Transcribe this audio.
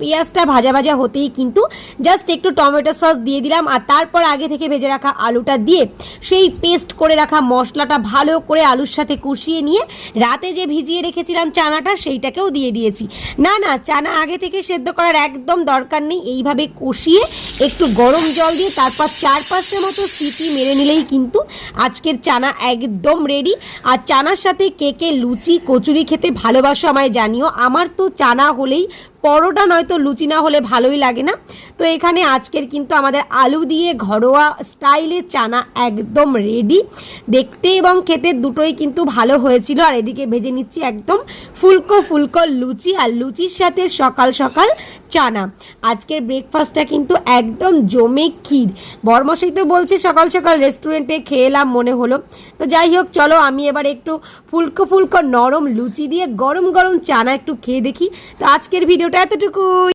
পেঁয়াজটা ভাজা ভাজা হতেই কিন্তু জাস্ট একটু টমেটো সস দিয়ে দিলাম, আর তারপর আগে থেকে ভেজে রাখা আলুটা দিয়ে সেই পেস্ট করে রাখা মশলাটা ভালো করে আলুর সাথে কষিয়ে নিয়ে রাতে যে ভিজিয়ে রেখেছিলাম চানাটা সেইটাকেও দিয়ে দিয়েছি। না না, চানা আগে থেকে সেদ্ধ করার একদম দরকার নেই, এইভাবে কষিয়ে একটু গরম জল দিয়ে তারপর 4-5টা মতো সিটি মেরে নিলেই কিন্তু আজকের চানা একদম রেডি। আর চানার সাথে কে কে লুচি কচুরি খেতে ভালোবাসো আমায় জানিও। আমার তো চানা হলেই, পরোটা নয়তো লুচি না হলে ভালোই লাগে না। তো এখানে আজকের কিন্তু আমাদের আলু দিয়ে ঘরোয়া স্টাইলে চানা একদম রেডি। দেখতে এবং খেতে দুটোই কিন্তু ভালো হয়েছিল। আর এদিকে ভেজে নিচ্ছি একদম ফুলকো ফুলকো লুচি, আর লুচির সাথে সকাল সকাল চানা। আজকের ব্রেকফাস্টটা কিন্তু একদম জমে ক্ষীর। বরমশাই তো বলছে সকাল সকাল রেস্টুরেন্টে খেয়ে এলাম মনে হলো। তো যাই হোক, চলো আমি এবার একটু ফুলকো ফুলকো নরম লুচি দিয়ে গরম গরম চানা একটু খেয়ে দেখি। তো আজকের ভিডিওটা এতটুকুই।